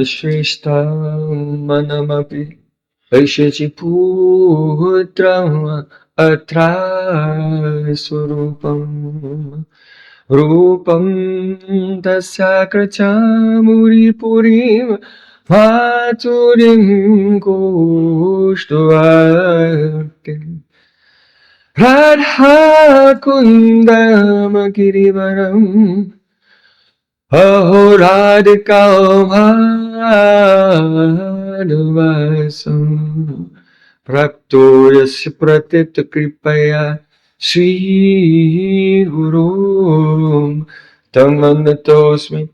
Shrishtam Manamapi Aishachi Putram Atra Surupam Rupam Tasya Krachamuri Purim Maturim Kushtuvartim Radha Kundam Girivaram Aho Radhika Bhadavasam Prapto Yasya Pratita Kripaya Sri Guru Tamanatosmi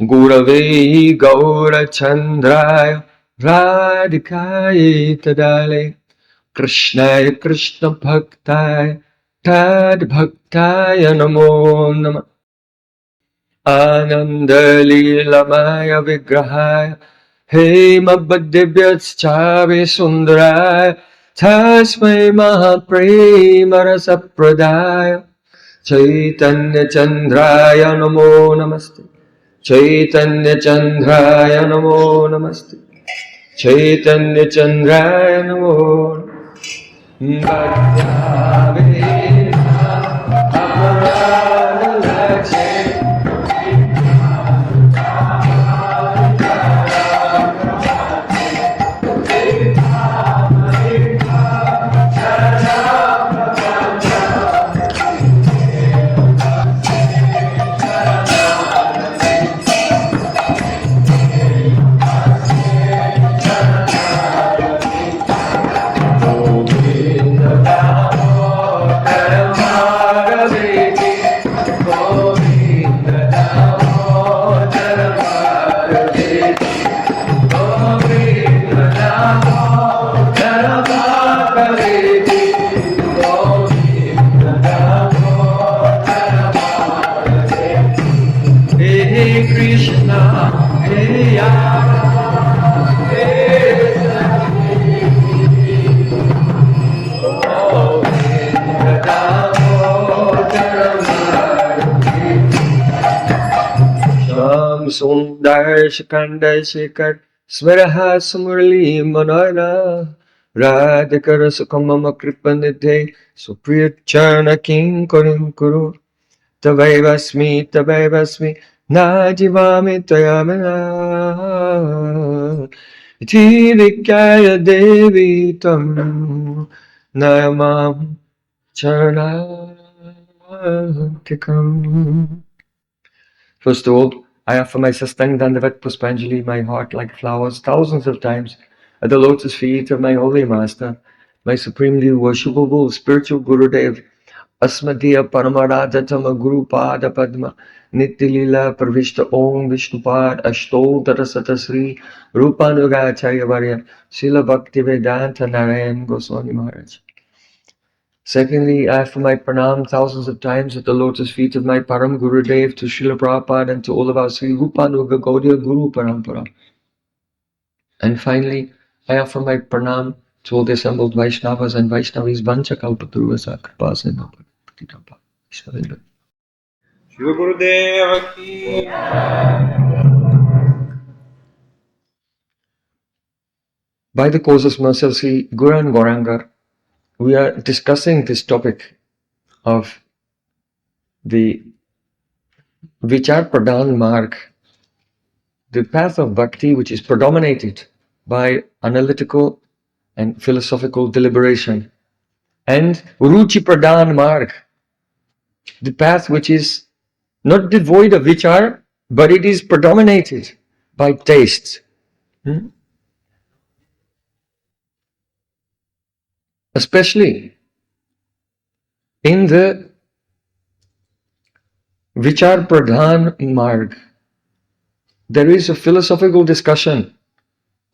Gurave Gaura Chandraya Radhikaya Tadale Krishnaya Krishna Bhaktaya Tad Bhaktaya Namo Namah Ananda Leelamaya Vigrahaya Hemabhadivyaschave Sundaraya Tasmai Mahaprema Rasapradaya Chaitanya Chandraya Namo Namaste Chaitanya Chandraya Namo Namaste Chaitanya Chandraya Namo Namaste Sundar Shikanda Shikar Smaraha Sumurli Manara Radhikara Sukamama Kripanite Supriyachana King Korim Kuru Tavaivasmi Najivami Tayamana Iti Vikyaya Devi Tam Nayamam Charanatikam. First of all, I offer my Sastang Dandavat Puspanjali, my heart like flowers, thousands of times at the lotus feet of my holy master, my supremely worshipable spiritual Gurudev, Asmadiya Paramarajatama Guru Pada Padma, Nitilila Pravishta Om Vishnupad Ashto Tarasata Sri Rupanugacharya Varya, Srila Bhaktivedanta Narayan Goswami Maharaj. Secondly, I offer my pranam thousands of times at the lotus feet of my Param Gurudev, to Srila Prabhupada and to all of our Sri Rupanuga Gaudiya Guru Parampara. And finally, I offer my pranam to all the assembled Vaishnavas and Vaishnavis Vancha Kalpaturvasa Kripasena Patitampa. Shri Gurudev ki. By the causes mercy of Sri Guru and Gauranga, we are discussing this topic of the Vichara Pradhana Marga, the path of bhakti which is predominated by analytical and philosophical deliberation, and Ruchi Pradhana Marga, the path which is not devoid of vichar, but it is predominated by taste. Especially in the Vichar Pradhan Marg, there is a philosophical discussion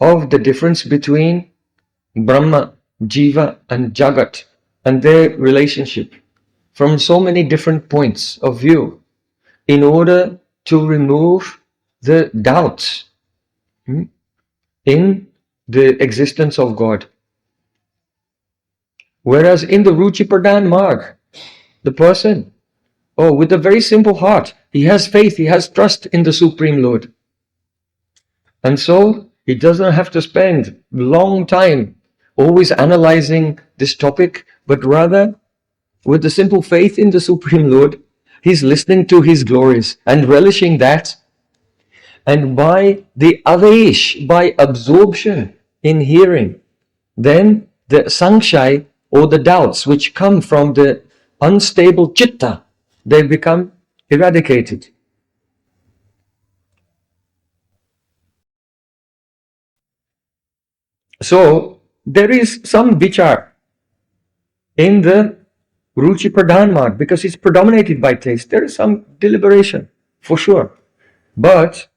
of the difference between Brahma, Jiva and Jagat and their relationship from so many different points of view in order to remove the doubts in the existence of God. Whereas in the Ruchi Pradhan Marg, the person, with a very simple heart, he has faith, he has trust in the Supreme Lord. And so he doesn't have to spend long time always analyzing this topic, but rather with the simple faith in the Supreme Lord, he's listening to his glories and relishing that. And by the avesh, by absorption in hearing, then the sankshai, or the doubts which come from the unstable chitta, they become eradicated. So there is some vichar in the Ruchi Pradhan mark because it's predominated by taste. There is some deliberation, for sure. But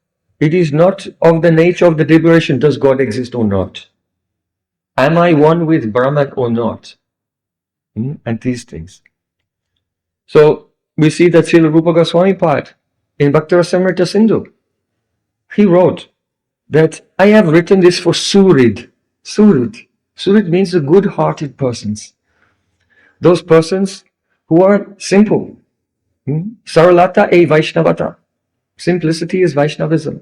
it is not of the nature of the deliberation, does God exist or not? Am I one with Brahman or not? And these things. So we see that Srila Rupa Goswami Pad in Bhaktarasamrita Sindhu, he wrote that I have written this for Surid. Surid. Surid means the good-hearted persons. Those persons who are simple. Saralata e Vaishnavata. Simplicity is Vaishnavism.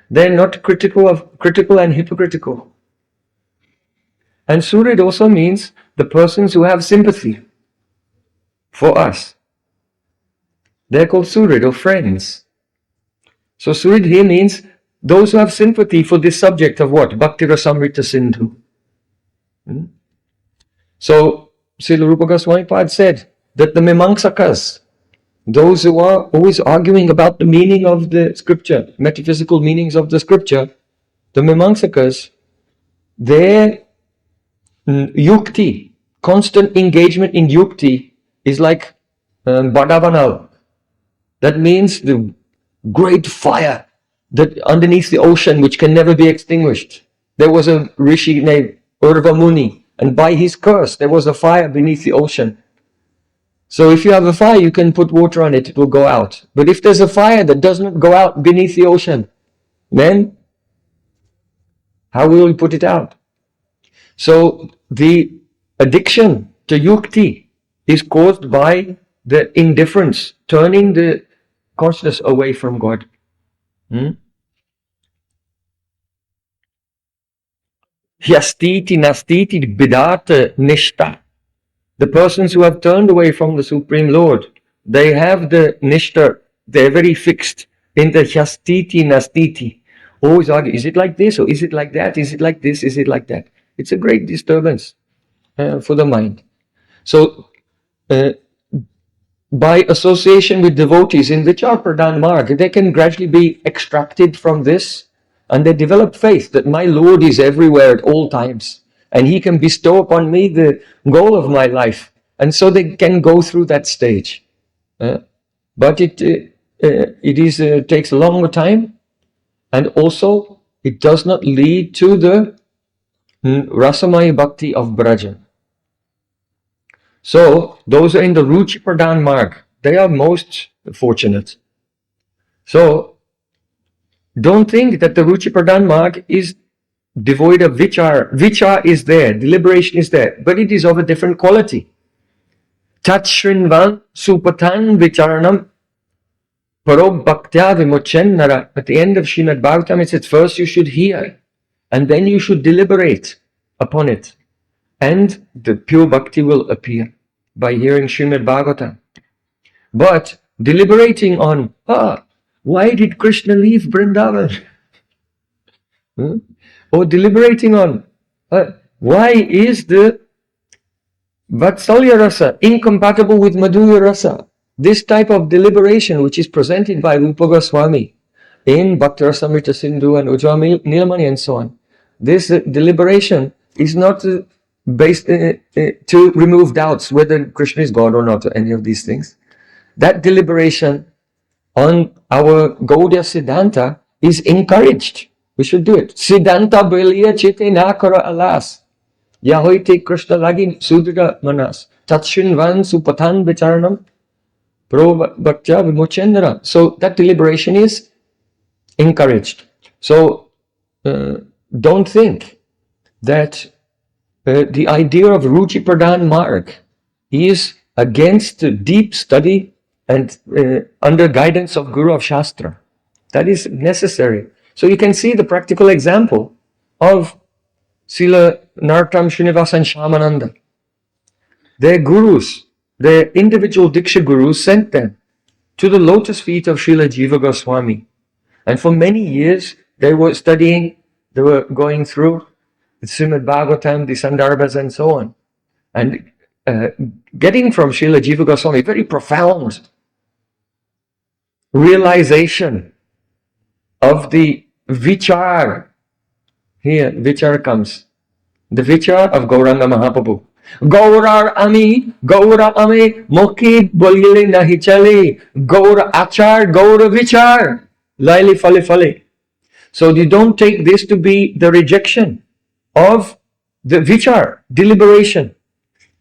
They're not critical and hypocritical. And Surid also means the persons who have sympathy for us. They're called Surid, or friends. So Surid here means those who have sympathy for this subject of what? Bhakti Rasamrita Sindhu. So Srila Rupa Goswami Pad said that the Mimamsakas, those who are always arguing about the meaning of the scripture, metaphysical meanings of the scripture, the Mimamsakas, their yukti, constant engagement in yukti, is like Badavanal. That means the great fire that underneath the ocean which can never be extinguished. There was a rishi named Urva Muni, and by his curse there was a fire beneath the ocean. So if you have a fire, you can put water on it, it will go out. But if there's a fire that does not go out beneath the ocean, then how will you put it out? So the addiction to yukti is caused by the indifference, turning the consciousness away from God. Hyastiti nastiti bidata nishta. The persons who have turned away from the Supreme Lord, they have the nishta, they're very fixed in the hyastiti nastiti. Always argue, is it like this or is it like that? Is it like this? Is it like that? It's a great disturbance for the mind. So by association with devotees in Vichara Pradhan Marga, they can gradually be extracted from this, and they develop faith that my Lord is everywhere at all times, and He can bestow upon me the goal of my life. And so they can go through that stage. But it takes a longer time, and also it does not lead to the Rasamaya Bhakti of Braja. So those are in the Ruchi Pradhan Marg. They are most fortunate. So don't think that the Ruchi Pradhan Marg is devoid of Vichara. Vichara is there, deliberation is there, but it is of a different quality. Tat Shrinvan Supatan Vicharanam Paro Bhaktya Vimochenara. At the end of Srimad Bhagavatam, it says first you should hear, and then you should deliberate upon it. And the pure bhakti will appear by hearing Srimad Bhagavatam. But deliberating on, why did Krishna leave Vrindavan? Or deliberating on, why is the Vatsalya Rasa incompatible with Madhurya Rasa? This type of deliberation, which is presented by Rupa Goswami in Bhaktarasamrita Sindhu and Ujjwala Nilamani and so on, this deliberation is not based to remove doubts whether Krishna is God or not, or any of these things. That deliberation on our Gaudiya Siddhanta is encouraged. We should do it. Siddhanta Baliya Chite Nakara Alas. Yahoite Krishna Lagi Sudra Manas. Tatshin Van Supatan Vicharanam Pro Bhaktya Vimochendra. So that deliberation is encouraged. So don't think that the idea of Ruchi Pradhan Marg is against deep study and under guidance of Guru of Shastra. That is necessary. So you can see the practical example of Srila Narottam Srinivas and Shyamananda. Their gurus, their individual Diksha gurus sent them to the lotus feet of Srila Jiva Goswami. And for many years, they were studying, they were going through the Srimad Bhagavatam, the Sandarbhas, and so on. And getting from Srila Jiva Goswami very profound realization of the Vichara. Here, Vichara comes. The Vichara of Gauranga Mahaprabhu. Gaurar ami, mokhi bolile nahi chale. Gaur achar, gaur vichar. Laili fale fale. So you don't take this to be the rejection of the vichar, deliberation.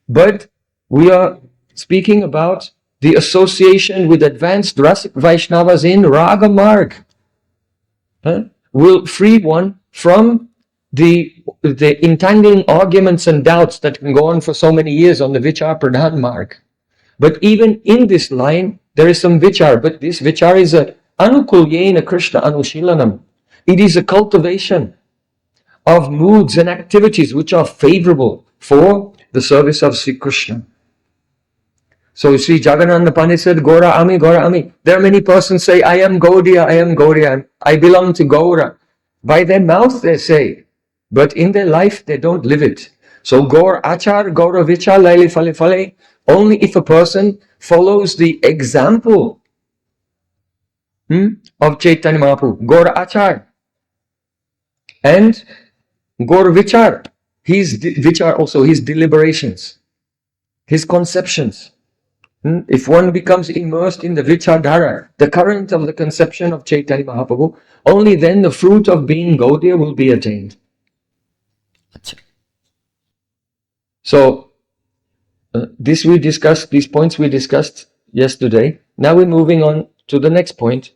But we are speaking about the association with advanced Rasik Vaishnavas in Raga Marg. Will free one from the entangling arguments and doubts that can go on for so many years on the Vichar Pradhana Marg. But even in this line, there is some Vichar, but this Vichar is a Anukulyena Krishna Anushilanam. It is a cultivation of moods and activities which are favorable for the service of Sri Krishna. So Sri Jagannatha Pandit said, Gora Ami, Gora Ami. There are many persons say, I am Gaudiya, I belong to Gaura. By their mouth they say, but in their life they don't live it. So Gaur Achar, Gaura Vichar, Laili Fale Fale, only if a person follows the example of Chaitanya Mahaprabhu, Gaur Achar and Gaur Vichar, Vichar also, his deliberations, his conceptions. If one becomes immersed in the Vichardhara, the current of the conception of Chaitanya Mahaprabhu, only then the fruit of being Gaudiya will be attained. So, these points we discussed yesterday. Now we're moving on to the next point.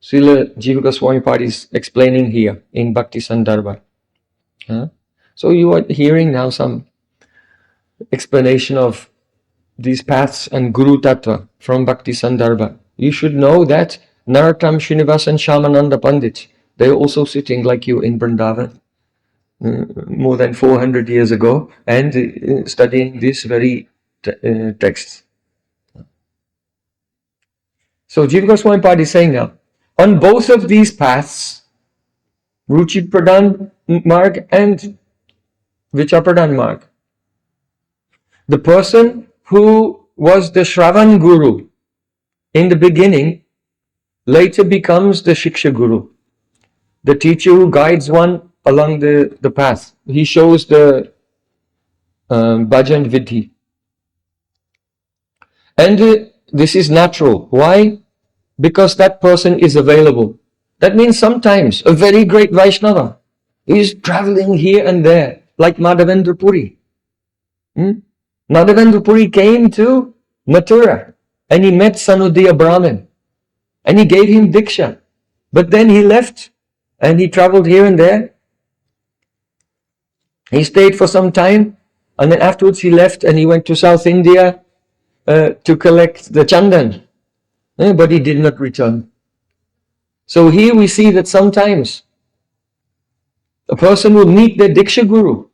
Srila Jiva Goswami Pad is explaining here in Bhakti Sandarbha. So you are hearing now some explanation of these paths and Guru Tattva from Bhakti Sandarbha. You should know that Narottam Srinivas and Shyamananda Pandit, they're also sitting like you in Vrindavan more than 400 years ago and studying this very text. So Jiva Goswami Pad is saying now, on both of these paths, Ruchi Pradhan Marg and Vichar Pradhan Marg, the person who was the Shravan Guru in the beginning later becomes the Shiksha Guru, the teacher who guides one along the path. He shows the bhajan vidhi. And this is natural. Why? Because that person is available. That means sometimes a very great Vaishnava is traveling here and there, like Madhavendra Puri. Madhavendra Puri came to Mathura and he met Sanudiya Brahmin and he gave him Diksha. But then he left and he traveled here and there. He stayed for some time and then afterwards he left and he went to South India to collect the chandan. But he did not return. So here we see that sometimes a person will meet their Diksha Guru,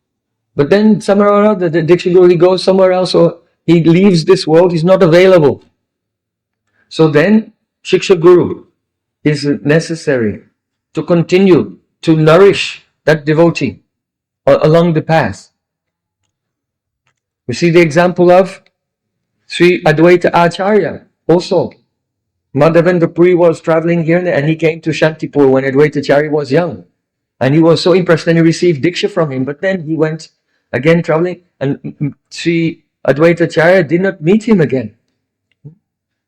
but then somewhere or other, the Diksha Guru, he goes somewhere else or he leaves this world, he's not available. So then, Shiksha Guru is necessary to continue to nourish that devotee along the path. We see the example of Sri Advaita Acharya also. Madhavendra Puri was traveling here and he came to Shantipur when Advaita Acharya was young. And he was so impressed and he received Diksha from him. But then he went again traveling and Sri Advaita Acharya did not meet him again.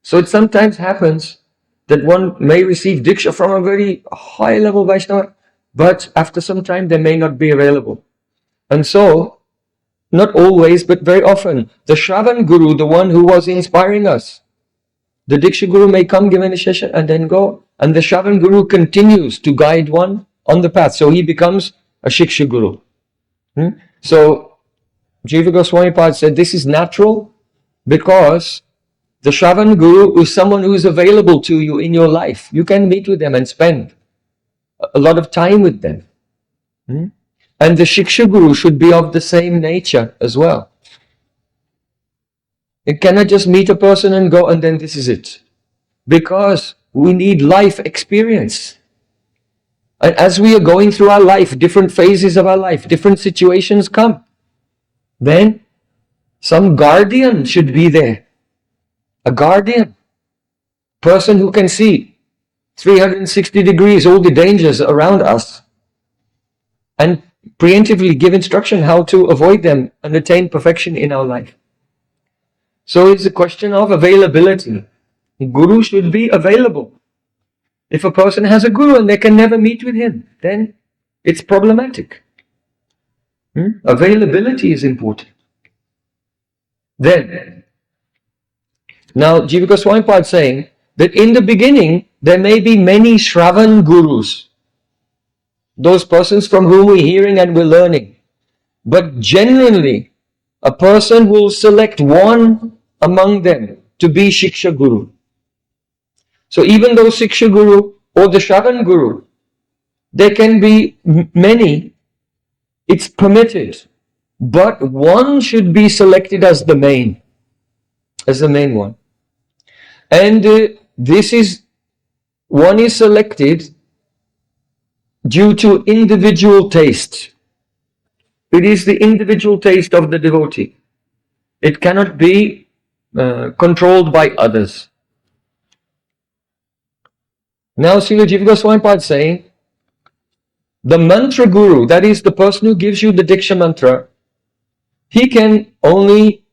So it sometimes happens that one may receive Diksha from a very high level Vaishnava, but after some time they may not be available. And so, not always, but very often, the Shravan Guru, the one who was inspiring us, the Diksha Guru may come, give initiation and then go. And the Shravan Guru continues to guide one on the path. So he becomes a Shiksha Guru. So Jiva Goswami Pad said this is natural because the Shravan Guru is someone who is available to you in your life. You can meet with them and spend. a lot of time with them. And the Shiksha Guru should be of the same nature as well. It cannot just meet a person and go and then this is it. Because we need life experience. And as we are going through our life, different phases of our life, different situations come. Then some guardian should be there. A guardian. Person who can see 360 degrees all the dangers around us and preemptively give instruction how to avoid them and attain perfection in our life. So it's a question of availability. Guru should be available. If a person has a guru and they can never meet with him, then it's problematic. Availability is important. Then, now Jiva Goswami Pad saying that in the beginning there may be many Shravan gurus, those persons from whom we're hearing and we're learning. But genuinely, a person will select one among them to be Shiksha Guru. So even though Shiksha Guru or the Shravan Guru, there can be many, it's permitted. But one should be selected as the main one. And one is selected due to individual taste. It is the individual taste of the devotee. It cannot be controlled by others. Now Srila Jiva Goswami Pad saying, the mantra guru, that is the person who gives you the Diksha mantra, he can only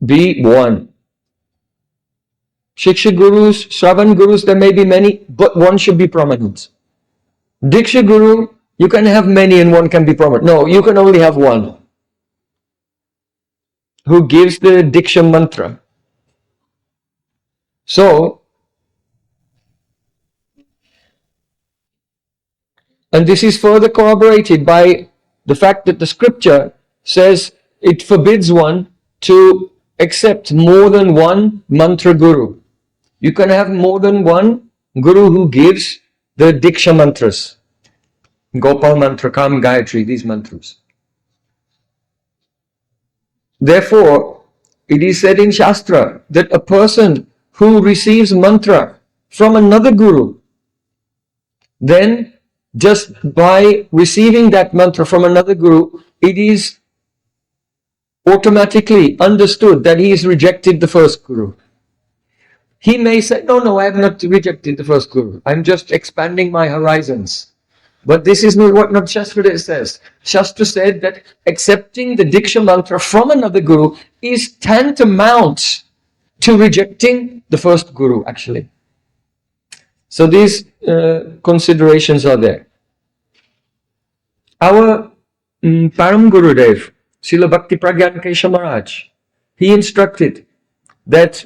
be one. Shiksha gurus, Shravan gurus, there may be many, but one should be prominent. Diksha guru, you can have many and one can be prominent. No, you can only have one who gives the Diksha mantra. So, and this is further corroborated by the fact that the scripture says it forbids one to accept more than one mantra guru. You can have more than one guru who gives the Diksha mantras. Gopal mantra, Kam Gayatri, these mantras. Therefore, it is said in Shastra that a person who receives mantra from another guru, then just by receiving that mantra from another guru, it is automatically understood that he has rejected the first guru. He may say, no, I have not rejected the first guru. I'm just expanding my horizons. But this is not Shastra says. Shastra said that accepting the Diksha mantra from another guru is tantamount to rejecting the first guru, actually. So these considerations are there. Our Param Gurudev, Srila Bhakti Pragyan Kesha Maharaj, he instructed that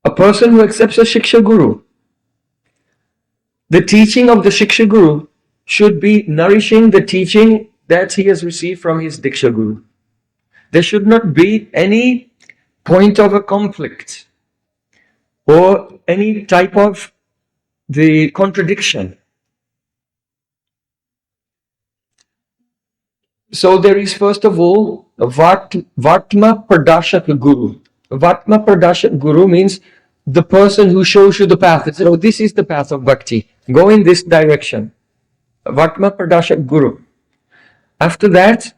a person who accepts a Shiksha Guru, the teaching of the Shiksha Guru should be nourishing the teaching that he has received from his Diksha Guru. There should not be any point of a conflict or any type of the contradiction. So there is first of all a Vatma Pradashak Guru. Vatma Pradashak Guru means the person who shows you the path. It says, oh, this is the path of bhakti. Go in this direction. Vatma Pradashak Guru. After that,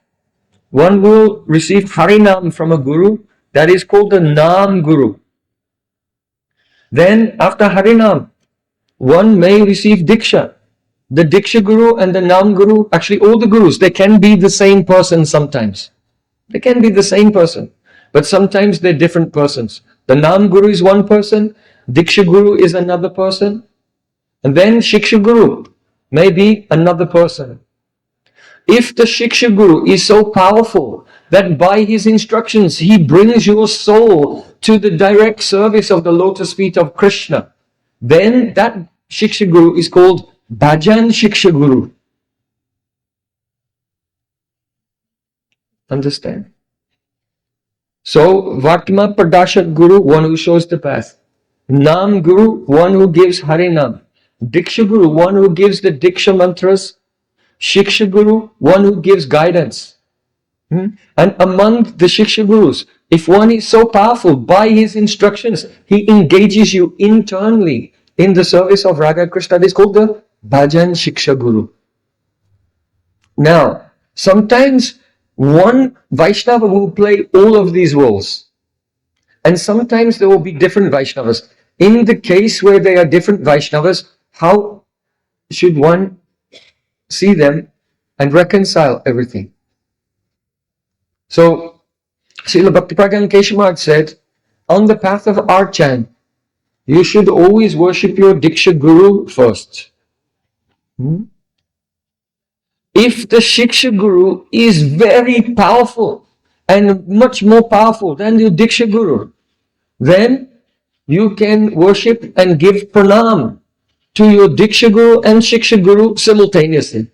one will receive Harinam from a Guru. That is called the Nam Guru. Then after Harinam, one may receive Diksha. The Diksha Guru and the Nam Guru, actually all the Gurus, they can be the same person sometimes. They can be the same person. But sometimes they're different persons. The Nam Guru is one person, Diksha Guru is another person, and then Shiksha Guru may be another person. If the Shiksha Guru is so powerful that by his instructions he brings your soul to the direct service of the lotus feet of Krishna, then that Shiksha Guru is called Bhajan Shiksha Guru. Understand? So, Vatma Pradashak Guru, one who shows the path. Nam Guru, one who gives Harinam. Diksha Guru, one who gives the Diksha mantras. Shiksha Guru, one who gives guidance. And among the Shiksha Gurus, if one is so powerful by his instructions, he engages you internally in the service of Radha Krishna. This is called the Bhajan Shiksha Guru. Now, sometimes one Vaishnava will play all of these roles. And sometimes there will be different Vaishnavas. In the case where they are different Vaishnavas, how should one see them and reconcile everything? So, Srila Bhaktipragyan Keshav said, on the path of Archan, you should always worship your Diksha Guru first. If the Shiksha Guru is very powerful and much more powerful than your Diksha Guru, then you can worship and give pranam to your Diksha Guru and Shiksha Guru simultaneously.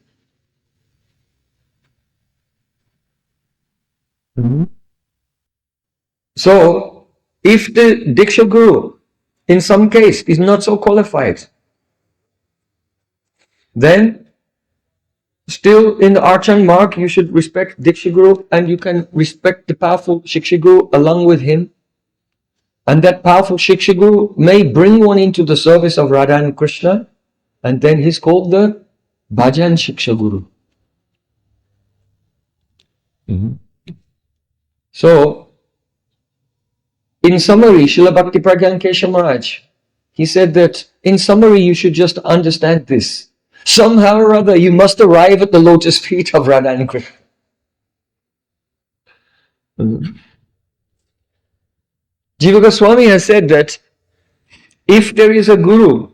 So, if the Diksha Guru in some case is not so qualified, then still in the Archan mark you should respect Diksha Guru and you can respect the powerful Shiksha Guru along with him. And that powerful Shiksha Guru may bring one into the service of Radha and Krishna, and then he's called the Bhajan Shiksha Guru. So, in summary, Srila Bhaktipragyan Keshav Maharaj, he said that in summary you should just understand this. Somehow or other you must arrive at the lotus feet of Radha and Krishna. Jiva Goswami has said that if there is a guru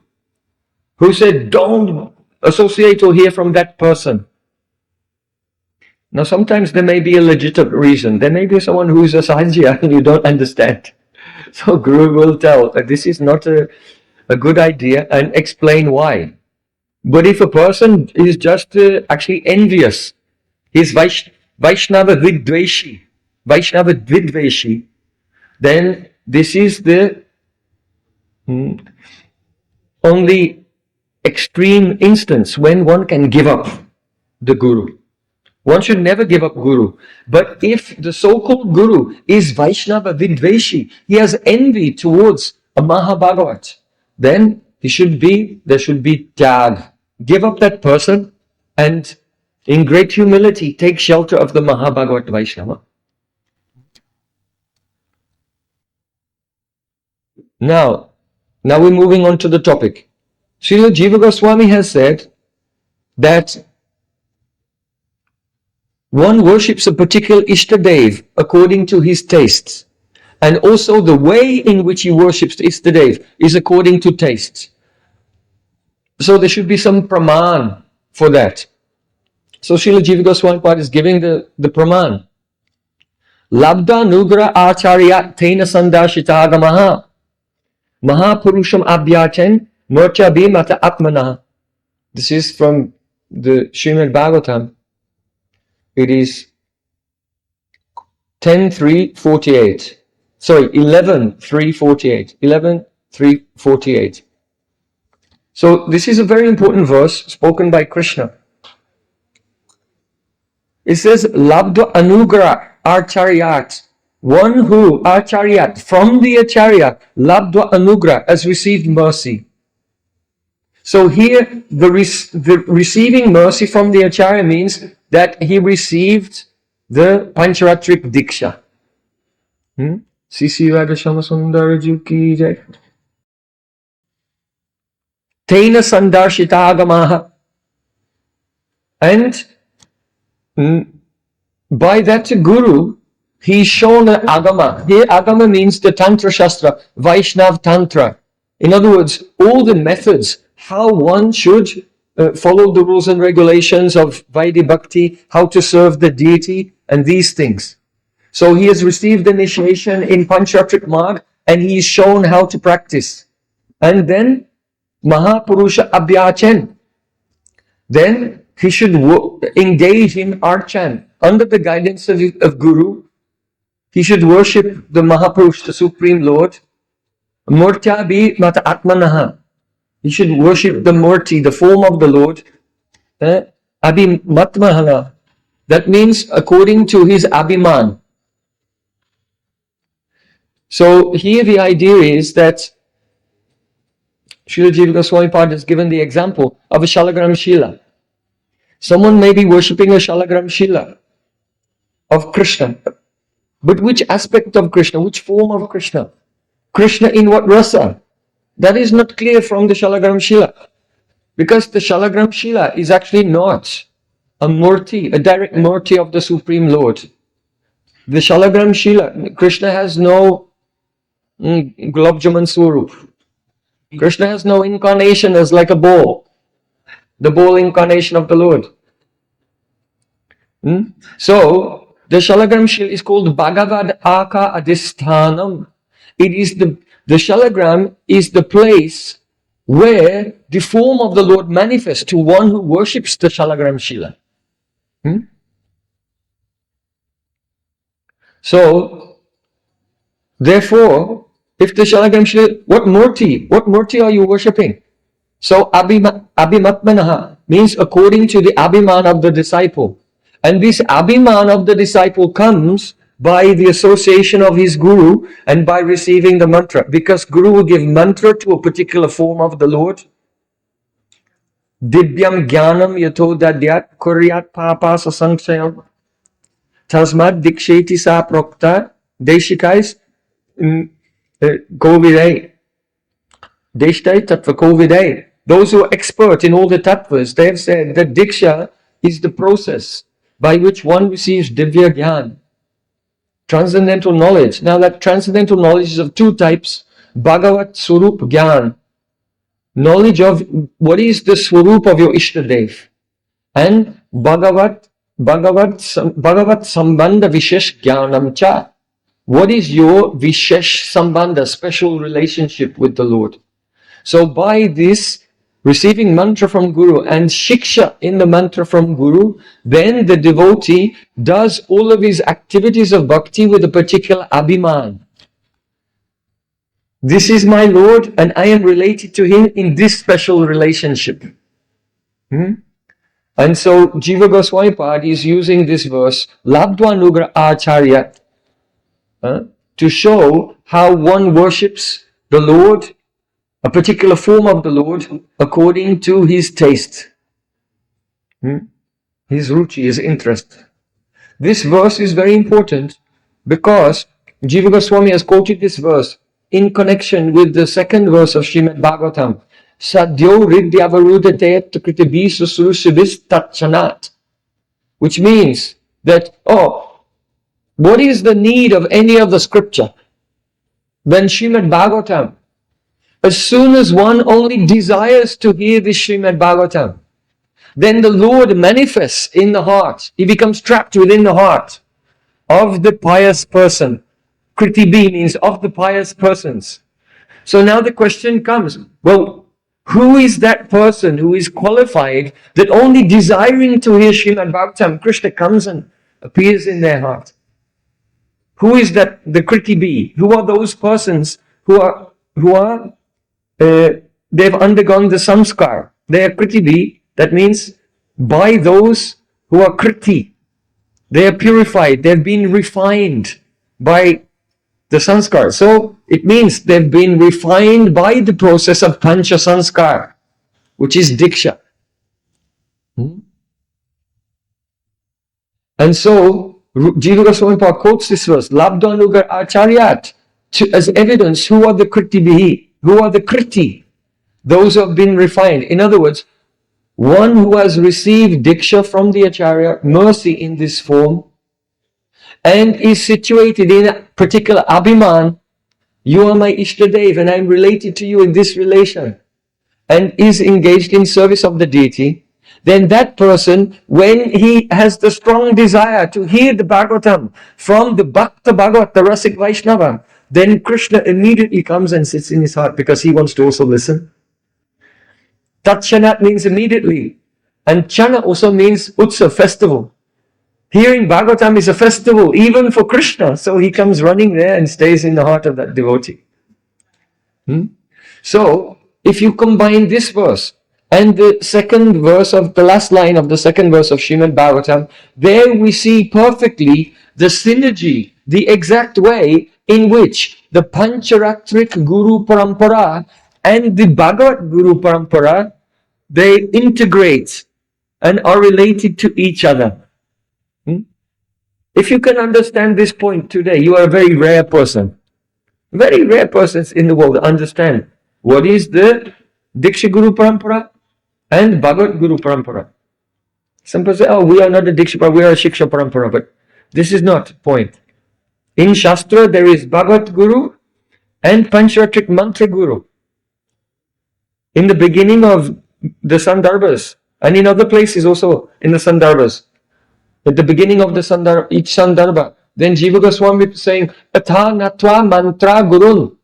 who said, don't associate or hear from that person. Now sometimes there may be a legitimate reason. There may be someone who is a sahajya and you don't understand. So Guru will tell that this is not a good idea and explain why. But if a person is just actually envious, he's Vaishnava Vidveshi, then this is the only extreme instance when one can give up the Guru. One should never give up Guru. But if the so-called Guru is Vaishnava Vidveshi, he has envy towards a Mahabhagavat, then there should be Tyag. Give up that person and in great humility take shelter of the Mahabhagavat Vaishnava. Now we're moving on to the topic. Srila Jiva Goswami has said that one worships a particular Ishtadev according to his tastes. And also the way in which he worships the Ishtadev is according to tastes. So there should be some praman for that. So Srila Jiva Goswami is giving the praman. Labda nugra acharya tena sandashitagamaha mahapurusham abhyachen murcha bhimata atmana. This is from the Srimad Bhagavatam. It is 10.3.48. Sorry, 11.3.48. 11.3.48. So this is a very important verse spoken by Krishna. It says, Labdha Anugra Acharyat. One who, Acharyat, from the Acharya, Labdha Anugra, has received mercy. So here, the receiving mercy from the Acharya means that he received the Pancharatrik Diksha. Sisi Radha Shama Sundara Ji ki jai. Tena Sandarshita Agamaha. And by that Guru, he's shown an Agama. Here Agama means the Tantra Shastra, Vaishnav Tantra. In other words, all the methods, how one should follow the rules and regulations of Vaidhi Bhakti, how to serve the deity, and these things. So he has received initiation in Panchatrik Marg, and he is shown how to practice. And then Mahapurusha Abhyachen. Then he should engage in Archan. Under the guidance of Guru, he should worship the Mahapurusha, the Supreme Lord, Murtya bhi mata atmanaha. You should worship the murti, the form of the Lord. Abhimatmahala. That means according to his abhiman. So here the idea is that Srila Jiva Goswami Pad has given the example of a Shalagram Shila. Someone may be worshipping a Shalagram Shila of Krishna. But which aspect of Krishna? Which form of Krishna? Krishna in what rasa? That is not clear from the Shalagram Shila. Because the Shalagram Shila is actually not a murti, a direct murti of the Supreme Lord. The Shalagram Shila, Krishna has no Gulab Jamun Swarup. Krishna has no incarnation as like a ball. The ball incarnation of the Lord. So, the Shalagram Shila is called Bhagavad Aka Adhisthanam. It is the Shalagram is the place where the form of the Lord manifests to one who worships the Shalagram Shila. So, therefore, if the Shalagram Shila, what murti are you worshipping? So, Abhimatmanaha means according to the Abhiman of the disciple. And this Abhiman of the disciple comes by the association of his Guru and by receiving the mantra. Because Guru will give mantra to a particular form of the Lord. Divyam Jnanam Yato Dadyat Kuryat Papa Sasankshayam Tasmad Diksheti Sa Prokta Deshikais Govidai Deshtai Tattva Govidai. Those who are expert in all the tattvas, they have said that Diksha is the process by which one receives Divya Gyan, transcendental knowledge. Now that transcendental knowledge is of two types. Bhagavat Swarup Gyan, knowledge of what is the Swarup of your Ishtadev, and Bhagavat Sambandha Vishesh Gyanam Cha, what is your Vishesh Sambandha, special relationship with the Lord. So by this, receiving mantra from Guru and Shiksha in the mantra from Guru, then the devotee does all of his activities of bhakti with a particular abhiman. This is my Lord and I am related to him in this special relationship. And so Jiva Goswami Pad is using this verse, Labdva Nugra Acharya, to show how one worships the Lord, a particular form of the Lord, according to his taste, his ruchi, his interest. This verse is very important because Jiva Goswami has quoted this verse in connection with the second verse of Srimad Bhagavatam. Sadhyo Ridyavarudatet Kritibi Susurusibis Tatchanat. Which means that, what is the need of any of the scripture? Then Srimad Bhagavatam, as soon as one only desires to hear this Srimad Bhagavatam, then the Lord manifests in the heart. He becomes trapped within the heart of the pious person. Kriti B means of the pious persons. So now the question comes, well, who is that person who is qualified that only desiring to hear Srimad Bhagavatam, Krishna comes and appears in their heart? Who is that, the Kriti B? Who are those persons who are they've undergone the samskar? They are Kriti B. That means by those who are Kriti. They are purified. They've been refined by the sanskar. So it means they've been refined by the process of pancha sanskar, which is Diksha. And so Jiva Goswami quotes this verse, Labdhanugar Acharyat, as evidence who are the Kriti Bihi, who are the Kriti, those who have been refined. In other words, one who has received Diksha from the Acharya, mercy in this form, and is situated in a particular abhiman, you are my Ishtadev and I am related to you in this relation, and is engaged in service of the deity, then that person, when he has the strong desire to hear the Bhagavatam from the Bhakta Bhagavat, the Rasik Vaishnava, then Krishna immediately comes and sits in his heart because he wants to also listen. Tatshanat means immediately, and Chana also means Utsav, festival. Hearing Bhagavatam is a festival even for Krishna, so he comes running there and stays in the heart of that devotee. So, if you combine this verse and the second verse of the last line of the second verse of Srimad Bhagavatam, there we see perfectly the synergy, the exact way in which the Pancharatric Guru Parampara and the Bhagavat Guru Parampara, they integrate and are related to each other. If you can understand this point today, you are a very rare person. Very rare persons in the world understand what is the Diksha Guru Parampara and Bhagavat Guru Parampara. Some people say, oh, we are not a Diksha Parampara, we are a Shiksha Parampara, but this is not the point. In Shastra, there is Bhagavat Guru and Pancharatric Mantra Guru. In the beginning of the Sandarbhas, and in other places also in the Sandarbhas, at the beginning of the Sandarbha, each Sandarbha, then Jiva Goswami is saying, Atha Natva Mantra Gurun.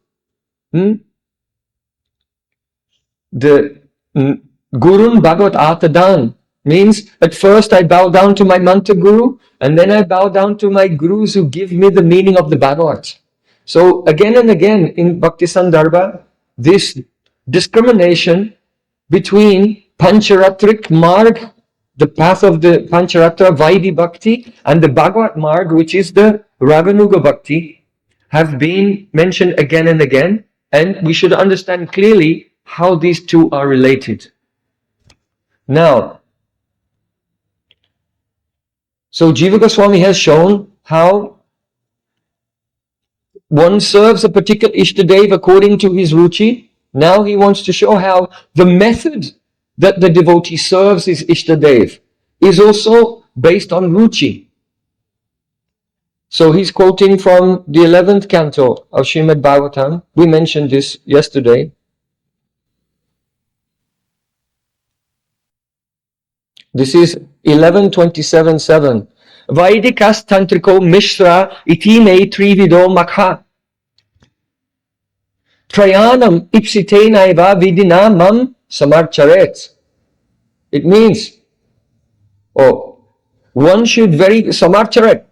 The Gurun Bhagavat Atadan means at first I bow down to my Mantra Guru and then I bow down to my Gurus who give me the meaning of the Bhagavat. So again and again in Bhakti Sandarbha, this discrimination between Pancharatric Marg, the path of the Pancharatra Vaidhi Bhakti, and the Bhagavat Marg, which is the Raganuga Bhakti, have been mentioned again and again, and we should understand clearly how these two are related. Now, so Jiva Goswami has shown how one serves a particular Ishtadev according to his Ruchi. Now he wants to show how the method that the devotee serves his Ishtadev is also based on Ruchi. So he's quoting from the 11th canto of Srimad Bhagavatam. We mentioned this yesterday. This is 11.27.7. Vaidikas tantriko mishra iti me trivido makha. Trayanam ipsite naiva vidina mam samarcharet. It means, one should very, samarcharet,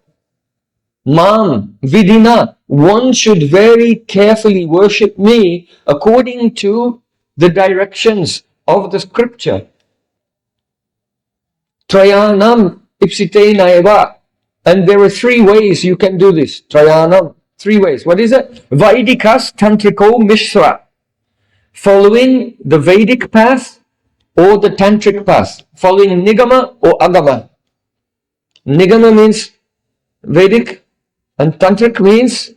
mam vidina, one should very carefully worship me according to the directions of the scripture. Trayanam ipsite naiva. And there are three ways you can do this. Trayanam. Three ways. What is it? Vaidikas tantriko mishra. Following the Vedic path or the Tantric path. Following Nigama or Agama. Nigama means Vedic and Tantric means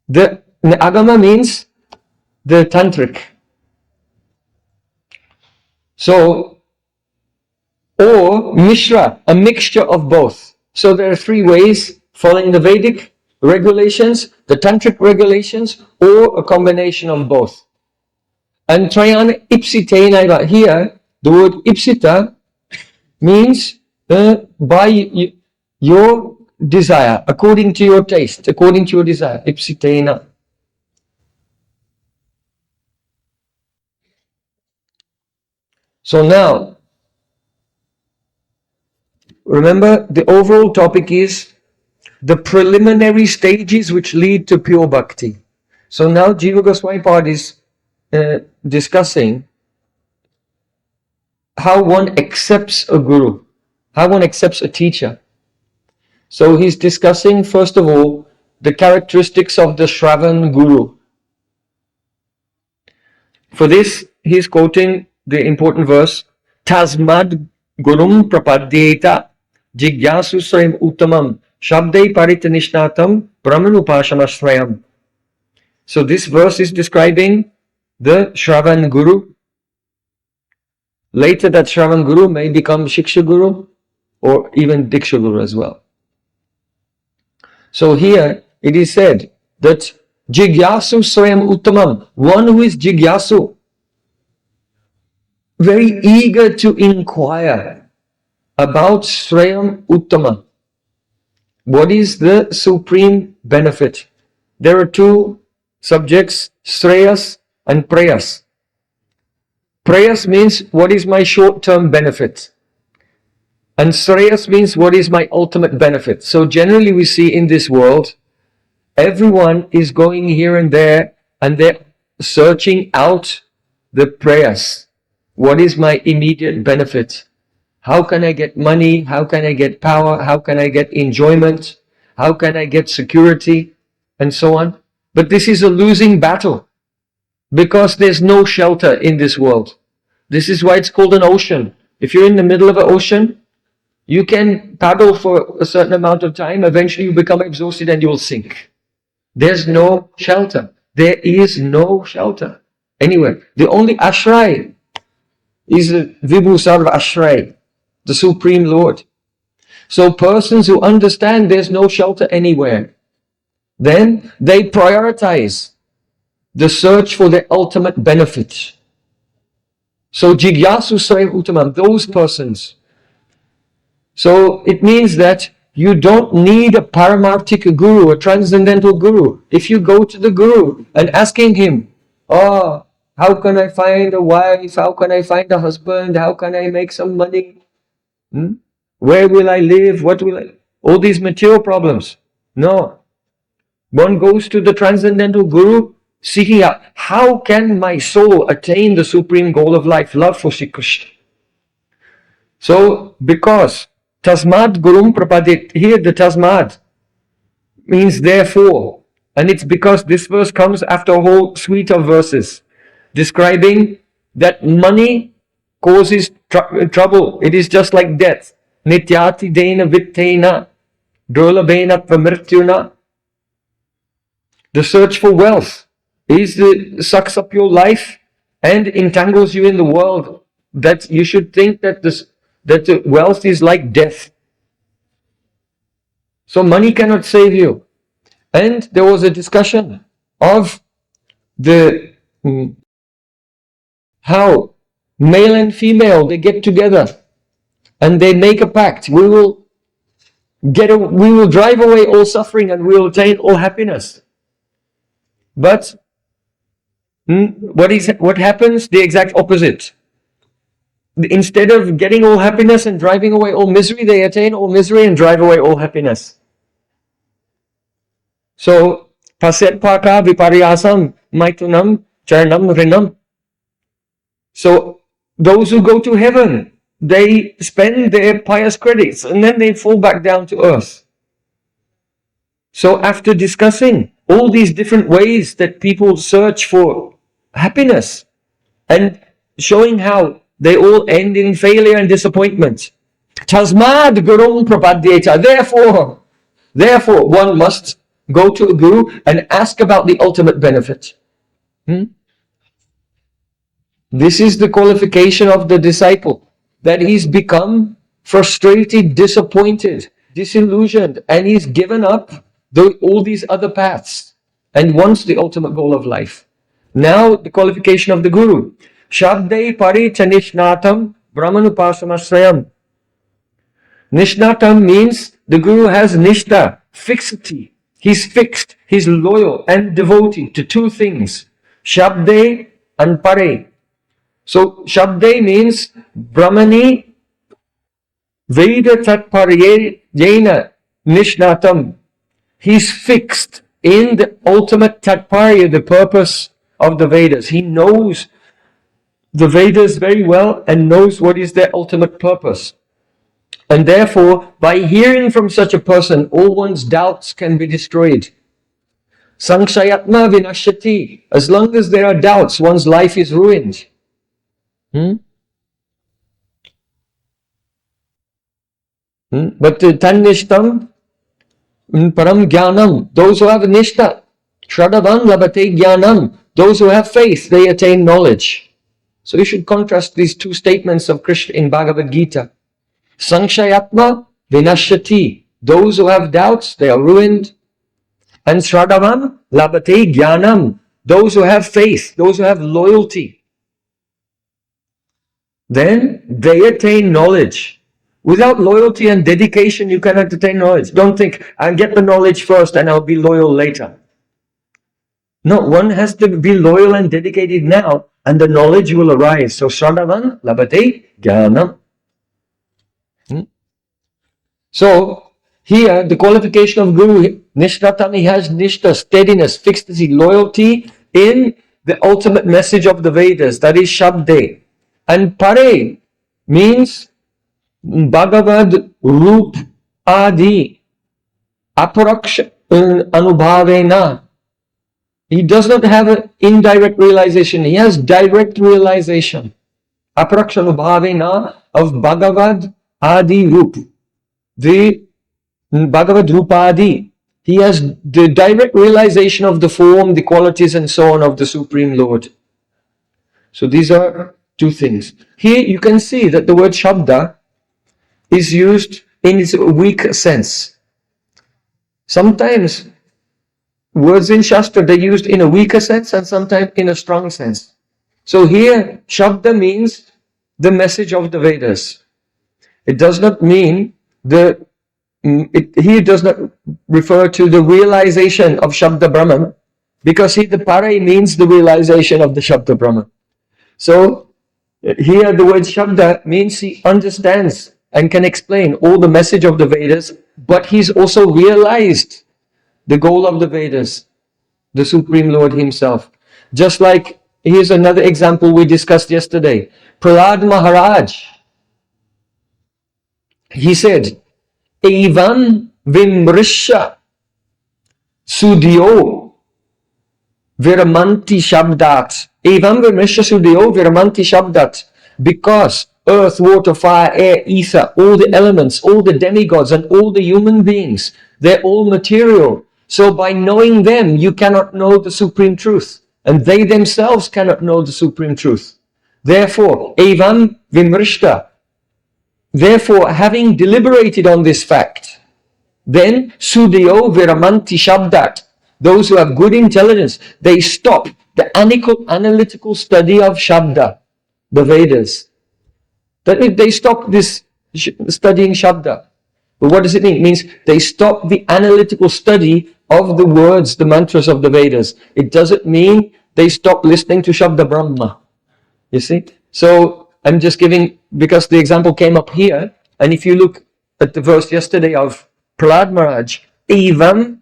the Agama means the Tantric. So, or Mishra, a mixture of both. So there are three ways, following the Vedic regulations, the Tantric regulations, or a combination of both. And Trayana ipsite naiva. Here, the word ipsita means by your desire, according to your taste, according to your desire. Ipsitena. So now, remember, the overall topic is the preliminary stages which lead to pure bhakti. So now Jiva Goswami Pad is discussing how one accepts a guru, how one accepts a teacher. So he's discussing, first of all, the characteristics of the Shravan Guru. For this, he's quoting the important verse, Tasmad Gurum Prapadyeta Jigyasu Srayam Uttamam Shabdai Paritanishnatam Brahmanupashamasrayam. So this verse is describing the Shravan Guru. Later that Shravan Guru may become Shiksha Guru or even Diksha Guru as well. So here it is said that Jigyasu Swayam Uttamam, one who is Jigyasu, very eager to inquire about Shreyam Uttama. What is the supreme benefit? There are two subjects, Shreyas and Prayas. Prayas means what is my short-term benefit? And Shreyas means what is my ultimate benefit? So generally we see in this world, everyone is going here and there, and searching out the prayers. What is my immediate benefit? How can I get money? How can I get power? How can I get enjoyment? How can I get security? And so on. But this is a losing battle because there's no shelter in this world. This is why it's called an ocean. If you're in the middle of an ocean, you can paddle for a certain amount of time. Eventually you become exhausted and you'll sink. There's no shelter. There is no shelter anywhere. The only ashray is Vibhu Sarva Ashray, the Supreme Lord. So persons who understand there's no shelter anywhere, then they prioritize the search for the ultimate benefit. So Jigyasu Sre Uttamam, those persons. So it means that you don't need a paramarthika guru, a transcendental guru. If you go to the guru and asking him, oh, how can I find a wife? How can I find a husband? How can I make some money? Where will I live? What will I... All these material problems. No. One goes to the transcendental guru, seeking out, how can my soul attain the supreme goal of life? Love for Shri Krishna. So, because Tasmad Gurum Prapadit, here the Tasmad means therefore, and it's because this verse comes after a whole suite of verses describing that money causes trouble. It is just like death. Nityati dena vittena durlabena pramrityuna. The search for wealth sucks up your life and entangles you in the world. That you should think that the wealth is like death. So money cannot save you. And there was a discussion of the how male and female, they get together and they make a pact. We will drive away all suffering and we will attain all happiness. But what happens? The exact opposite. Instead of getting all happiness and driving away all misery, they attain all misery and drive away all happiness. So, paset paka viparyasam maitunam charnam rinam. So, those who go to heaven, they spend their pious credits and then they fall back down to earth. So, after discussing all these different ways that people search for happiness and showing how they all end in failure and disappointment. Tasmad Gurum Prapadyeta. Therefore, one must go to a guru and ask about the ultimate benefit. This is the qualification of the disciple, that he's become frustrated, disappointed, disillusioned, and he's given up all these other paths and wants the ultimate goal of life. Now, the qualification of the guru. Shabdai pari cha nishnatam brahmanupasamasrayam. Nishnatam means the guru has nishta, fixity. He's fixed, he's loyal and devotee to two things, Shabdai and pare. So, Shabdai means Brahmani Veda Tatparyena Nishnatam. He's fixed in the ultimate Tatparya, the purpose of the Vedas. He knows the Vedas very well and knows what is their ultimate purpose. And therefore, by hearing from such a person, all one's doubts can be destroyed. Sankshayatma vinashyati. As long as there are doubts, one's life is ruined. But tannishtam param jnanam, those who have nishta, shradhavan labate jnanam, those who have faith, they attain knowledge. So you should contrast these two statements of Krishna in Bhagavad Gita. Sankshayatma vinashyati, those who have doubts, they are ruined. And shradhavan labate jnanam, those who have faith, those who have loyalty, then they attain knowledge. Without loyalty and dedication, you cannot attain knowledge. Don't think, I'll get the knowledge first and I'll be loyal later. No, one has to be loyal and dedicated now, and the knowledge will arise. So, Shradhavan labate jnanam. So, here, the qualification of Guru, Nishnatam, he has nishta, steadiness, fixity, loyalty in the ultimate message of the Vedas, that is Shabde. And Pare means Bhagavad Rup Adi, Aparaksha Anubhavena. He does not have an indirect realization, he has direct realization. Aparaksha Anubhavena of Bhagavad Adi Rup. The Bhagavad Rupadi. He has the direct realization of the form, the qualities, and so on of the Supreme Lord. So these are two things. Here you can see that the word Shabda is used in its weak sense. Sometimes words in Shastra, they're used in a weaker sense and sometimes in a strong sense. So here, Shabda means the message of the Vedas. It does not mean he does not refer to the realization of Shabda Brahman, because the Pare means the realization of the Shabda Brahman. So here the word Shabda means he understands and can explain all the message of the Vedas, but he's also realized the goal of the Vedas, the Supreme Lord himself. Just like, here's another example we discussed yesterday. Prahlad Maharaj, he said, Evam Vimrisha Sudyo Viramanti Shabdat. Evam Vimrisha Sudyo Viramanti Shabdat. Because earth, water, fire, air, ether, all the elements, all the demigods, and all the human beings, they're all material. So by knowing them, you cannot know the supreme truth. And they themselves cannot know the supreme truth. Therefore, Evam Vimrishta. Therefore, having deliberated on this fact, then Sudyo Viramanti Shabdat. Those who have good intelligence, they stop the analytical study of Shabda, the Vedas. That means they stop this studying Shabda. But what does it mean? It means they stop the analytical study of the words, the mantras of the Vedas. It doesn't mean they stop listening to Shabda Brahma. You see? So I'm just giving, because the example came up here, and if you look at the verse yesterday of Prahlad Maharaj, Evam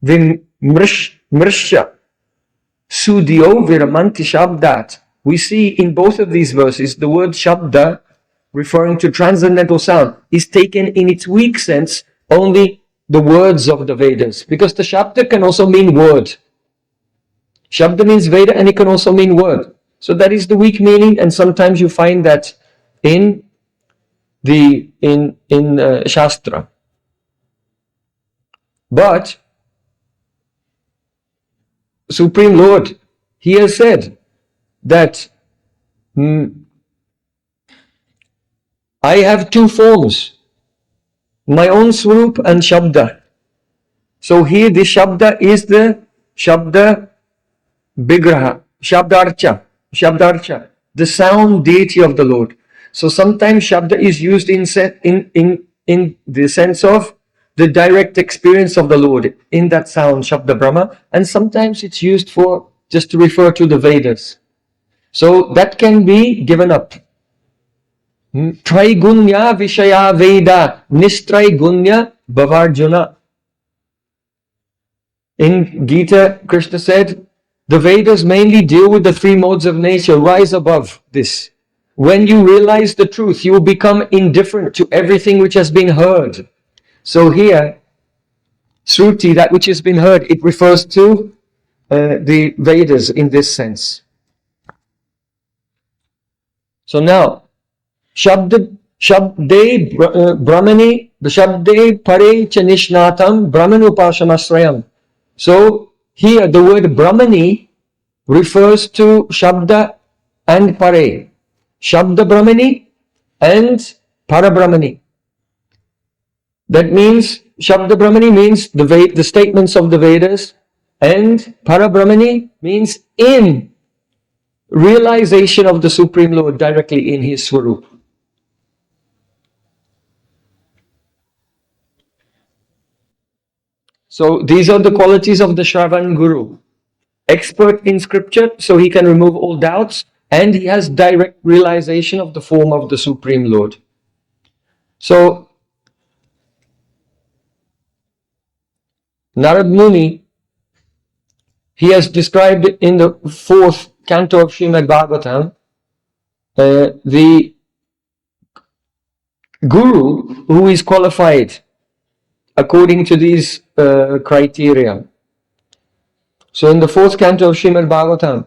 Vimrishya Sudyo Viramanti Shabdat. We see in both of these verses the word Shabda, referring to transcendental sound, is taken in its weak sense only the words of the Vedas, because the Shabda can also mean word. Shabda means Veda and it can also mean word. So that is the weak meaning, and sometimes you find that in Shastra. But Supreme Lord, he has said that I have two forms, my own Swarup and Shabda. So here the Shabda is the Shabda Vigraha, Shabdarcha, the sound deity of the Lord. So sometimes Shabda is used in the sense of the direct experience of the Lord in that sound, Shabda Brahma, and sometimes it's used for just to refer to the Vedas. So that can be given up. Traigunya Vishaya Veda Nistraigunya Bhavarjuna. In Gita, Krishna said, the Vedas mainly deal with the three modes of nature. Rise above this. When you realize the truth, you will become indifferent to everything which has been heard. So here, Shruti, that which has been heard, it refers to the Vedas in this sense. So now, Shabde Brahmani, Shabde Pare Chanishnatam Brahmanupashamasrayam. So here the word Brahmani refers to Shabda and Pare. Shabda Brahmani and Para Brahmani. That means Shabda Brahmani means the statements of the Vedas, and Para Brahmani means in realization of the Supreme Lord directly in his Swarup. So these are the qualities of the Shravan Guru. Expert in scripture, so he can remove all doubts, and he has direct realization of the form of the Supreme Lord. So Narad Muni, He has described in the 4th canto of Srimad Bhagavatam, the guru who is qualified according to these criteria. So in the 4th canto of Srimad Bhagavatam,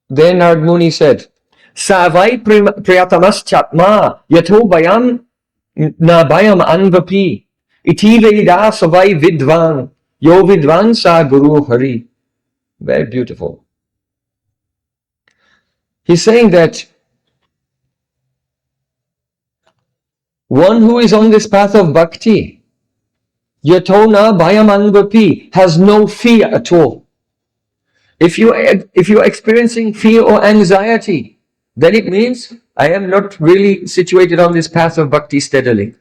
then Narad Muni said, Savai priyatamas chatma yato bayam na bayam anvapi iti veda savai vidvan yo vidvan sa guru hari. Very beautiful. He's saying that one who is on this path of bhakti, yatona bhayamanvapi, has no fear at all. If you're experiencing fear or anxiety, then it means I am not really situated on this path of bhakti steadily.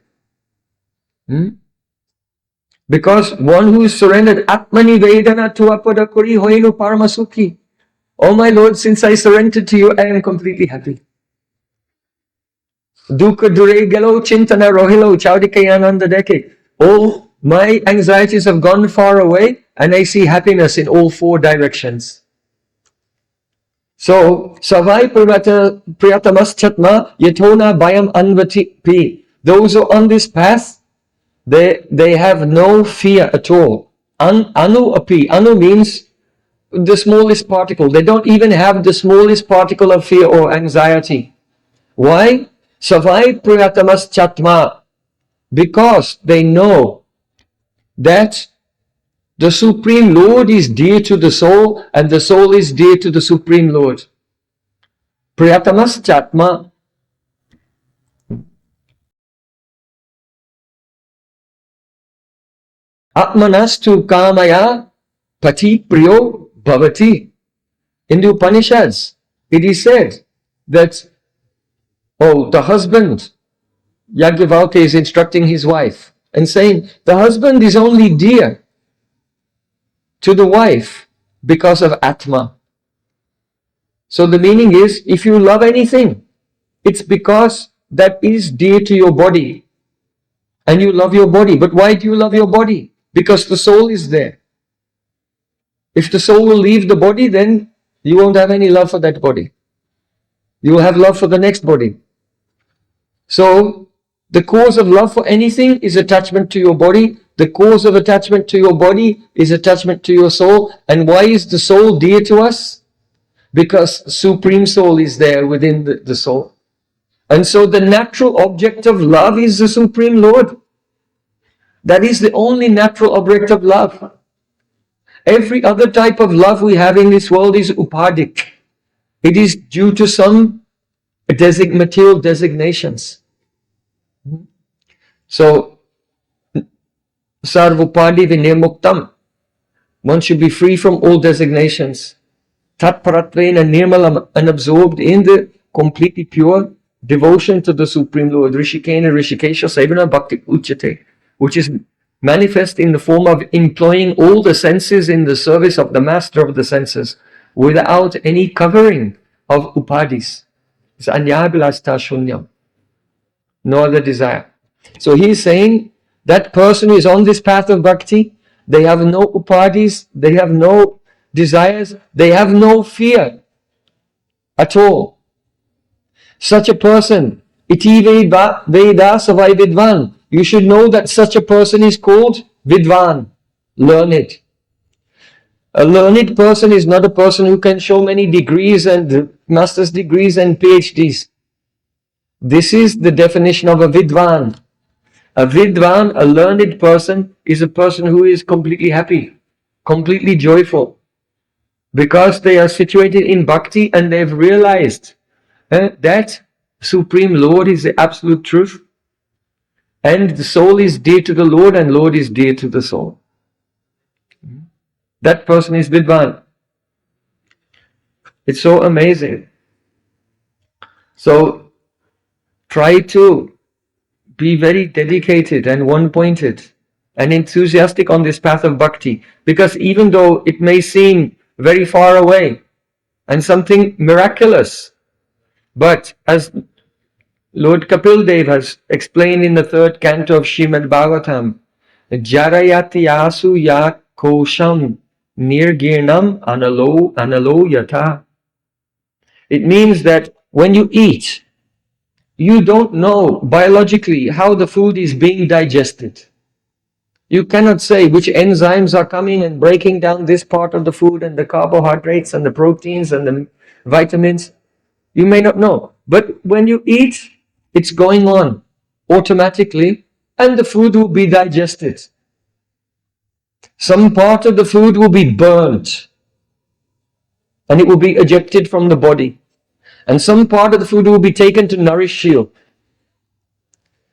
Because one who is surrendered, Atmani Vedana Tuapada Kuri Hoinu Paramasuki. Oh my Lord, since I surrendered to you, I am completely happy. Dukkha Dure Gelo Chintana Rohilo Chaudikayananda Deke. All my anxieties have gone far away and I see happiness in all 4 directions. So, Savai Priyatamas Chatma Yatona Bayam Anvati. Those who are on this path, they have no fear at all. Anu api. Anu means the smallest particle. They don't even have the smallest particle of fear or anxiety. Why? Savai priyatamas chatma. Because they know that the Supreme Lord is dear to the soul and the soul is dear to the Supreme Lord. Priyatamas chatma. Atmanastu kamaya pati priyo bhavati. In the Upanishads, it is said that, the husband, Yajnavalkya is instructing his wife and saying, the husband is only dear to the wife because of Atma. So the meaning is, if you love anything, it's because that is dear to your body and you love your body. But why do you love your body? Because the soul is there. If the soul will leave the body, then you won't have any love for that body. You will have love for the next body. So, the cause of love for anything is attachment to your body. The cause of attachment to your body is attachment to your soul. And why is the soul dear to us? Because Supreme Soul is there within the soul. And so the natural object of love is the Supreme Lord. That is the only natural object of love. Every other type of love we have in this world is upadik. It is due to some material designations. So, sarvupadi vinirmuktam. One should be free from all designations. Tatparatvena nirmalam, unabsorbed in the completely pure devotion to the Supreme Lord. Rishikena Rishikesha Sevana Bhakti Uchate, which is manifest in the form of employing all the senses in the service of the master of the senses without any covering of upadis. It's anyabhilasta shunyam. No other desire. So he is saying that person who is on this path of bhakti, they have no upadis, they have no desires, they have no fear at all. Such a person, iti veda savai vidvan. You should know that such a person is called vidvan, learned. A learned person is not a person who can show many degrees and master's degrees and PhDs. This is the definition of a vidvan. A vidvan, a learned person, is a person who is completely happy, completely joyful, because they are situated in bhakti and they've realized that Supreme Lord is the absolute truth, and the soul is dear to the Lord and Lord is dear to the soul. That person is vidvan. It's so amazing. So try to be very dedicated and one-pointed and enthusiastic on this path of bhakti, because even though it may seem very far away and something miraculous, but as Lord Kapil Dev has explained in the 3rd canto of Srimad Bhagavatam, Jarayatyasu ya kosham nirgirnam analo yata. It means that when you eat, you don't know biologically how the food is being digested. You cannot say which enzymes are coming and breaking down this part of the food and the carbohydrates and the proteins and the vitamins. You may not know. But when you eat, it's going on automatically and the food will be digested. Some part of the food will be burnt and it will be ejected from the body. And some part of the food will be taken to nourish you.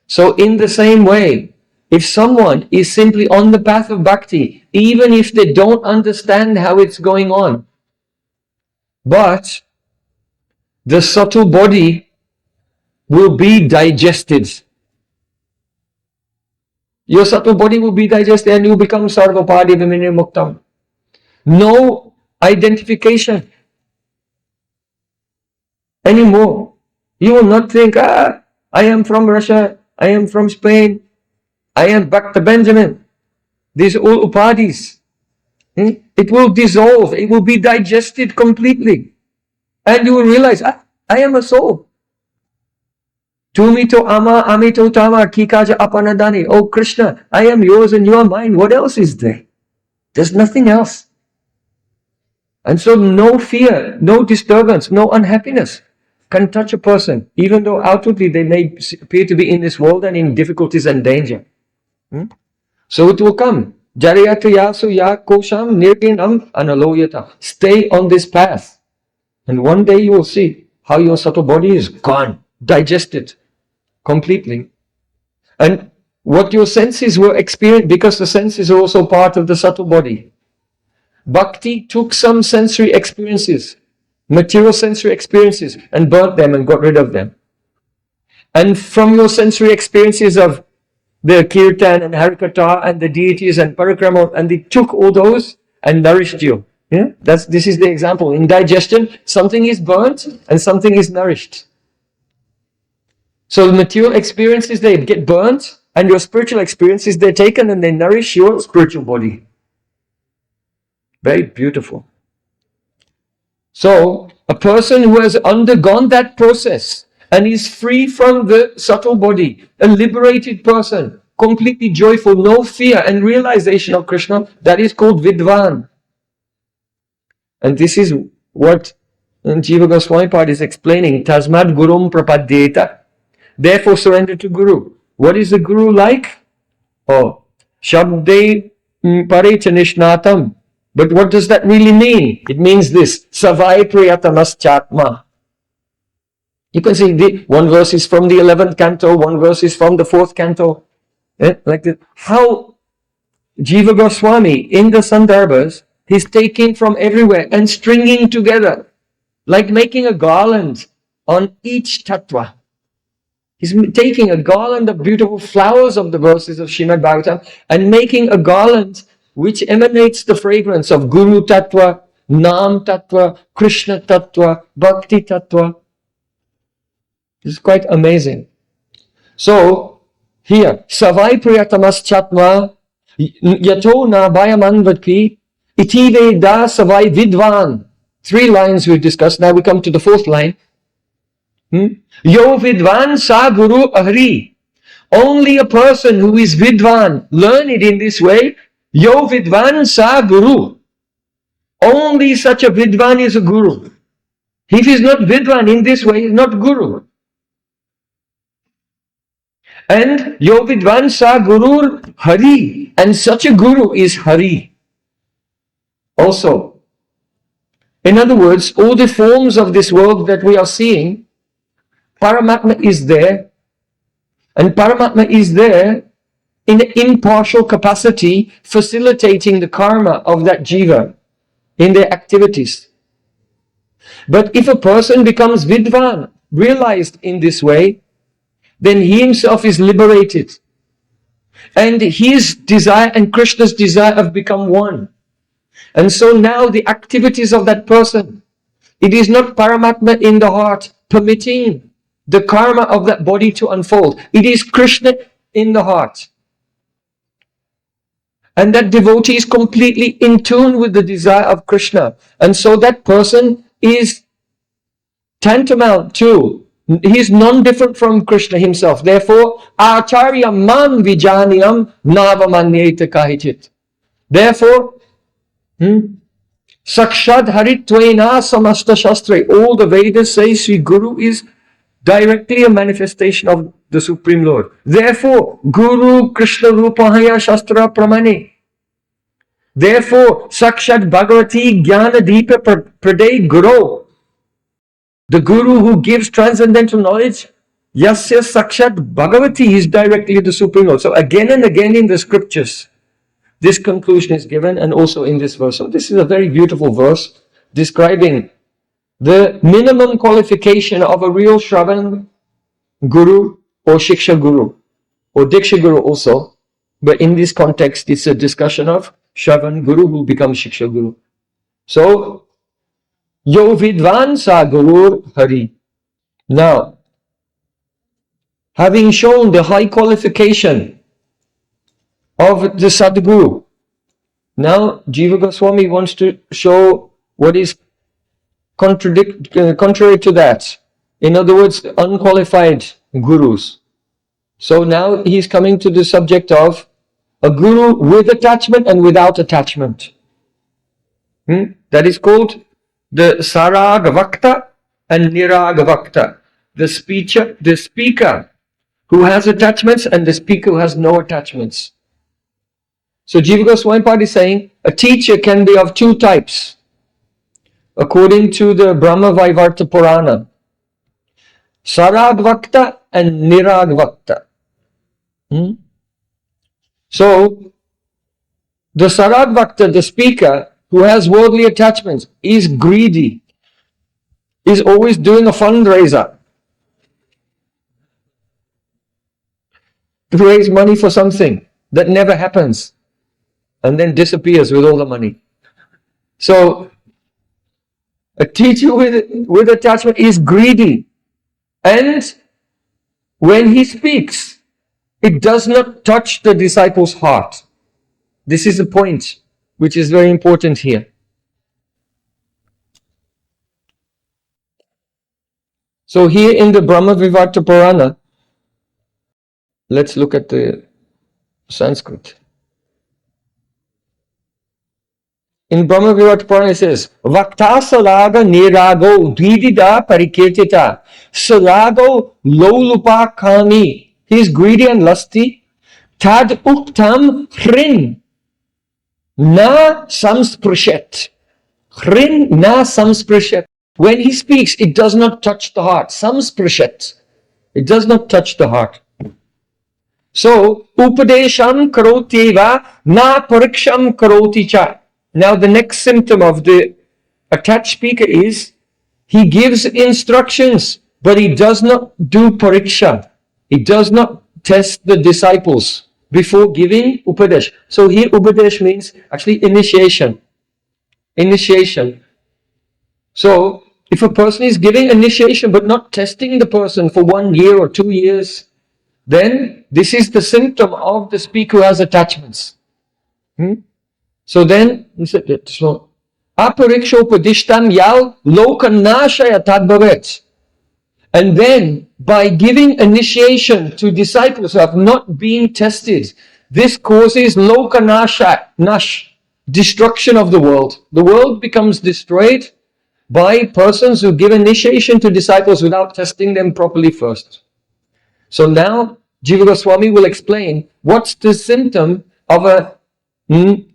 So in the same way, if someone is simply on the path of bhakti, even if they don't understand how it's going on, but the subtle body will be digested. Your subtle body will be digested and you become sarvapadi vimini muktam. No identification anymore. You will not think, I am from Russia, I am from Spain, I am Bhakta Benjamin. These all upadis. It will dissolve, it will be digested completely. And you will realize, I am a soul. Tumi to ama, ami to tama, kikaja apanadani. Oh Krishna, I am yours and you are mine. What else is there? There's nothing else. And so no fear, no disturbance, no unhappiness can touch a person, even though outwardly they may appear to be in this world and in difficulties and danger. So it will come. Jarayatu yasu ya kosham nirginam analoyata. Stay on this path. And one day you will see how your subtle body is gone, digested completely. And what your senses will experience, because the senses are also part of the subtle body. Bhakti took some sensory experiences, material sensory experiences, and burnt them and got rid of them. And from your sensory experiences of the kirtan and harikatha and the deities and parikrama, and they took all those and nourished you. Yeah? This is the example. In digestion, something is burnt and something is nourished. So the material experiences, they get burnt, and your spiritual experiences, they're taken and they nourish your spiritual body. Very beautiful. So a person who has undergone that process and is free from the subtle body, a liberated person, completely joyful, no fear and realization of Krishna, that is called Vidvan. And this is what Jiva Goswami Pad is explaining. Tasmad Gurum Prapadyeta. Therefore surrender to Guru. What is the Guru like? Oh, Shabde Parithanishnatam. But what does that really mean? It means this. Savai Priyatamaschatma. You can see one verse is from the 11th canto, one verse is from the 4th canto. Like this. How Jiva Goswami in the Sandarbhas, he's taking from everywhere and stringing together, like making a garland on each tattva. He's taking a garland of beautiful flowers of the verses of Srimad Bhagavatam and making a garland which emanates the fragrance of Guru Tattva, Nam Tattva, Krishna Tattva, Bhakti Tattva. This is quite amazing. So, here, Savai Priyatamas Chatma, Yato Na Bhayamanvatpi, Iti Veda Savai Vidvan. 3 lines we've discussed. Now we come to the 4th line. Yo Vidvan Sa Guru Ahri. Only a person who is Vidvan, learn it in this way. Yo Vidvan Sa Guru. Only such a Vidvan is a Guru. If he is not Vidvan in this way, he is not Guru. And Yo Vidvan Sa Guru Hari. And such a Guru is Hari. Also, in other words, all the forms of this world that we are seeing, Paramatma is there, and Paramatma is there in an impartial capacity, facilitating the karma of that jiva in their activities. But if a person becomes Vidvan, realized in this way, then he himself is liberated. And his desire and Krishna's desire have become one. And so now the activities of that person, it is not Paramatma in the heart permitting the karma of that body to unfold. It is Krishna in the heart. And that devotee is completely in tune with the desire of Krishna. And so that person is tantamount to, he is non-different from Krishna himself. Therefore, Acharya man vijaniyam navamanyeta kahichit. Therefore, Sakshad Haritvaina Samasta Shastra. All the Vedas say Sri Guru is directly a manifestation of the Supreme Lord. Therefore, Guru Krishna Rupahaya Shastra Pramane. Therefore, Sakshad Bhagavati Jnana Deepa Praday Guru. The Guru who gives transcendental knowledge, Yasya Sakshad Bhagavati is directly the Supreme Lord. So again and again in the scriptures, this conclusion is given, and also in this verse. So this is a very beautiful verse describing the minimum qualification of a real Shravan Guru or Shiksha Guru or Diksha Guru also. But in this context, it's a discussion of Shravan Guru who becomes Shiksha Guru. So, Yo Vidvan Sa Gurur Hari. Now, having shown the high qualification of the Sadguru, now Jiva Goswami wants to show what is contrary to that. In other words, unqualified gurus. So now he's coming to the subject of a guru with attachment and without attachment. That is called the Saragavakta and Niragavakta. The speaker who has attachments and the speaker who has no attachments. So Jiva Goswami is saying a teacher can be of two types, according to the Brahma Vaivarta Purana. Saragvakta and Niragvakta. So, the Saragvakta, the speaker, who has worldly attachments, is greedy, is always doing a fundraiser to raise money for something that never happens and then disappears with all the money. So, a teacher with attachment is greedy, and when he speaks, it does not touch the disciple's heart. This is the point which is very important here. So here in the Brahma Vaivarta Purana, let's look at the Sanskrit. In Brahma Vaivarta Purana it says, Vakta salaga nirago dvidida pariketita salago lolupa kami. He is greedy and lusty. Tad uktam hrin na samsprishet. Hrin na samsprishet. When he speaks, it does not touch the heart. Samsprishet. It does not touch the heart. So, upadesham karotyeva na pariksham karoti cha. Now the next symptom of the attached speaker is, he gives instructions, but he does not do pariksha. He does not test the disciples before giving upadesh. So here upadesh means actually initiation. Initiation. So if a person is giving initiation but not testing the person for 1 year or 2 years, then this is the symptom of the speaker who has attachments. So then, aparikshopadishtam yal lokanashaya tadbhavet. And then, by giving initiation to disciples who have not been tested, this causes lokanasha, destruction of the world. The world becomes destroyed by persons who give initiation to disciples without testing them properly first. So now, Jiva Goswami will explain what's the symptom of a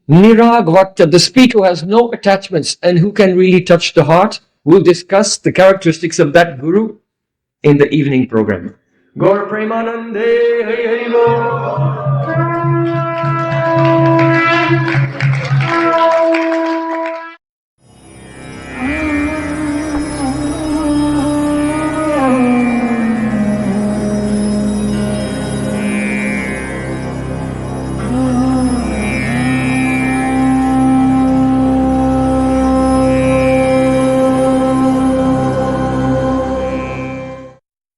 Niragvakta, the speaker who has no attachments and who can really touch the heart. We'll discuss the characteristics of that guru in the evening program. Gaur Premanande, Hey Hey Lo.